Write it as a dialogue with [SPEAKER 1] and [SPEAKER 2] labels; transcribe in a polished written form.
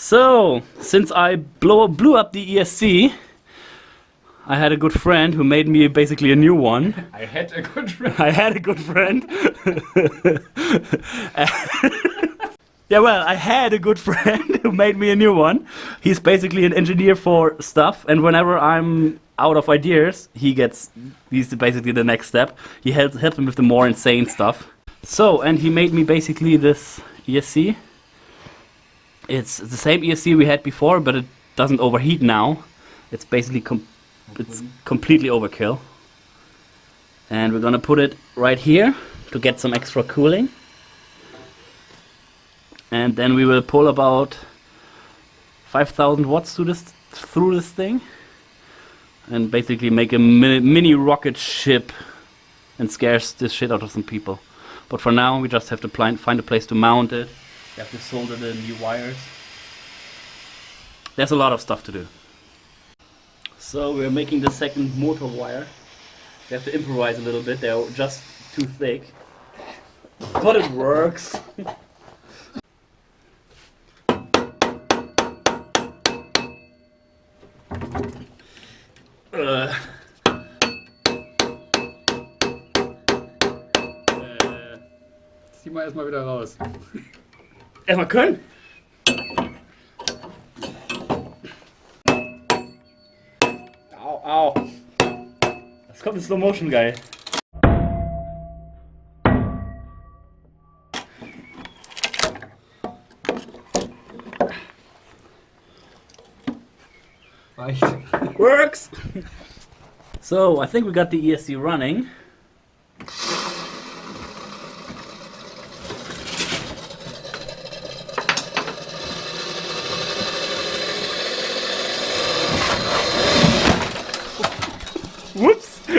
[SPEAKER 1] So, since I blew up the ESC, I had a good friend who made me basically a new one.
[SPEAKER 2] I had a good friend.
[SPEAKER 1] I had a good friend. Yeah, well, I had a good friend who made me a new one. He's basically an engineer for stuff, and whenever I'm out of ideas, he's basically the next step. He helps him with the more insane stuff. So, and he made me basically this ESC. It's the same ESC we had before, but it doesn't overheat now. It's basically it's completely overkill. And we're gonna put it right here to get some extra cooling. And then we will pull about 5,000 watts through this thing, and basically make a mini rocket ship and scares this shit out of some people. But for now, we just have to find a place to mount it. We have to solder the new wires. There's a lot of stuff to do. So we're making the second motor wire. We have to improvise a little bit. They're just too thick, but it works.
[SPEAKER 2] Zieh mal erstmal wieder raus.
[SPEAKER 1] Erstmal können. Au, au. Das kommt in Slow Motion, geil.
[SPEAKER 2] Reicht.
[SPEAKER 1] Works! So, I think we got the ESC running. Whoops!